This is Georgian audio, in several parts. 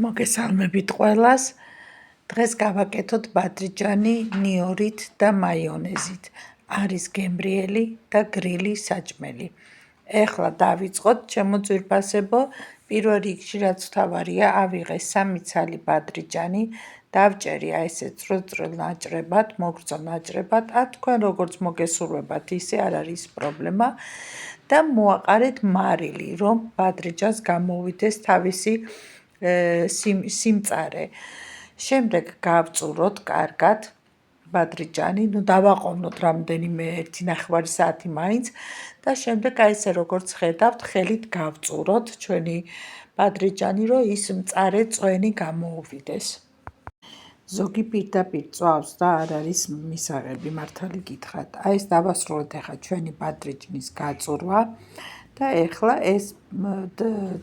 მოგესალმებით ყველას. დღეს გავაკეთოთ ბადრიჯანი ნიორით და მაიონეზით. არის გემრიელი და გრილი საჭმელი. ეხლა დავიწყოთ, ჩემო ძვირფასებო. პირველ რიგში რაც თავარია, ავიღე 3 ცალი ბადრიჯანი, დავჭერი აი ესე წვრილ ნაჭრებად, მოგრძო ნაჭრებად, თქვენ როგორც მოგესურვებათ, ისე არ არის პრობლემა და მოაყარეთ მარილი, რომ ბადრიჯანს გამოვიდეს თავისი სიმწარე. შემდეგ გავწუროთ კარგად ბადრიჯანი, დავაყოვნოთ რამდენიმე 1.5 საათი მაინც და შემდეგ აი ესე როგორც ხედავთ, ხელით გავწუროთ ჩვენი ბადრიჯანი, რომ ის მწარე წვენი გამოუვიდეს. ზოგი პირდაპირ წვავს და არ არის მისაღები, მართალი გითხრათ. აი ეს დავასრულეთ ახლა ჩვენი ბადრიჯნის გაწურვა და ეხლა ეს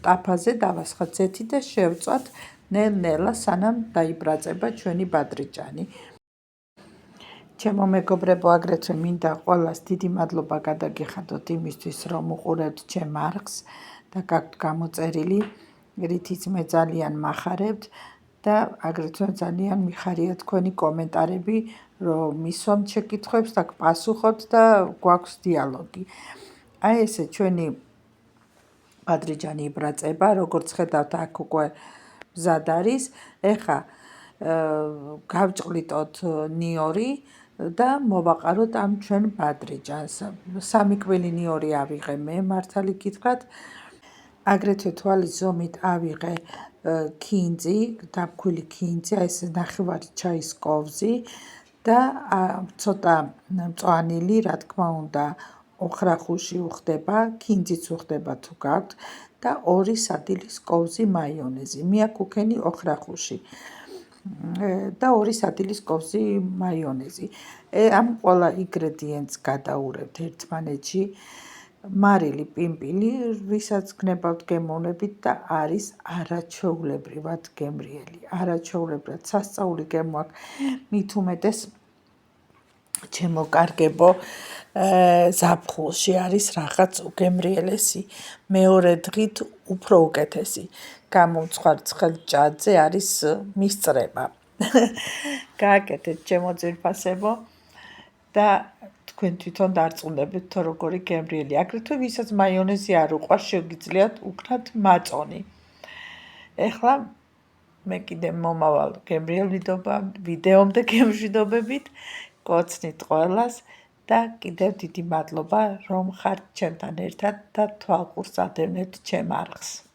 ტაფაზე დავასხათ ზეთი და შევწვათ ნელ-ნელა, სანამ დაიბრაწება ჩვენი ბადრიჯანი. ჩემო მეგობრებო, აგრეთვე მინდა ყველას დიდი მადლობა გადაგიხადოთ იმისთვის, რომ უყურებთ ჩემ არხს და გაქვთ გამოწერილი, რითიც მე ძალიან მახარებთ და აგრეთვე ძალიან მიხარია თქვენი კომენტარები, რომ მისვამთ შეკითხვებს და გპასუხობთ და გვაქვს დიალოგი. აი ესე ჩვენი ბადრიჯანი იბრაწება, როგორც ხედავთ, აქ უკვე მზად არის. ეხლა გავჭყლიტოთ ნიორი და მოვაყაროთ ამ ჩვენ ბადრიჯანს. 3 კვილი ნიორი ავიღე მე, მართალი გითხრათ. აგრეთვე თვალის ზომით ავიღე ქინძი, დაფქვილი ქინძი, აი ეს ნახევარი ჩაის კოვზი და ცოტა მწვანილი, რა თქმა უნდა, ოხრახუში უხდება, ქინძიც უხდება თუ გაქვთ და 2 სადილის კოვზი მაიონეზი. მე აქ უქენი ოხრახუში და 2 სადილის კოვზი მაიონეზი. ამ ყველა ინგრედიენტს გადაურევთ ერთმანეთში. მარილი პიმპილი, ვისაც გნებავთ გემოვნებით და არის არაჩვეულებრივად გემრიელი. არაჩვეულებრივად სასწაული გემო აქვს, მით უმეტეს ჩემო კარგებო, ზაფხულში არის რაღაც უგემრიელესი, მეორე დღით უფრო უკეთესი. გამოვცხართ ცხელჭადზე, არის მისწრება. გააკეთეთ ჩემო ძვირფასებო და თქვენ თვითონ დარწმუნდებით, თუ როგორი გემრიელი. აგრეთვე ვისაც მაიონეზი არ უყვარს, შეგიძლიათ უკრათ მაწონი. ეხლა მე კიდე მომავალ გემრიელ ვიდეომდე გემშვიდობებით, გოცნით ყველას და კიდევ დიდი მადლობა, რომ ხართ ჩემთან ერთად და თვალყურს ადევნებთ ჩემ არხს.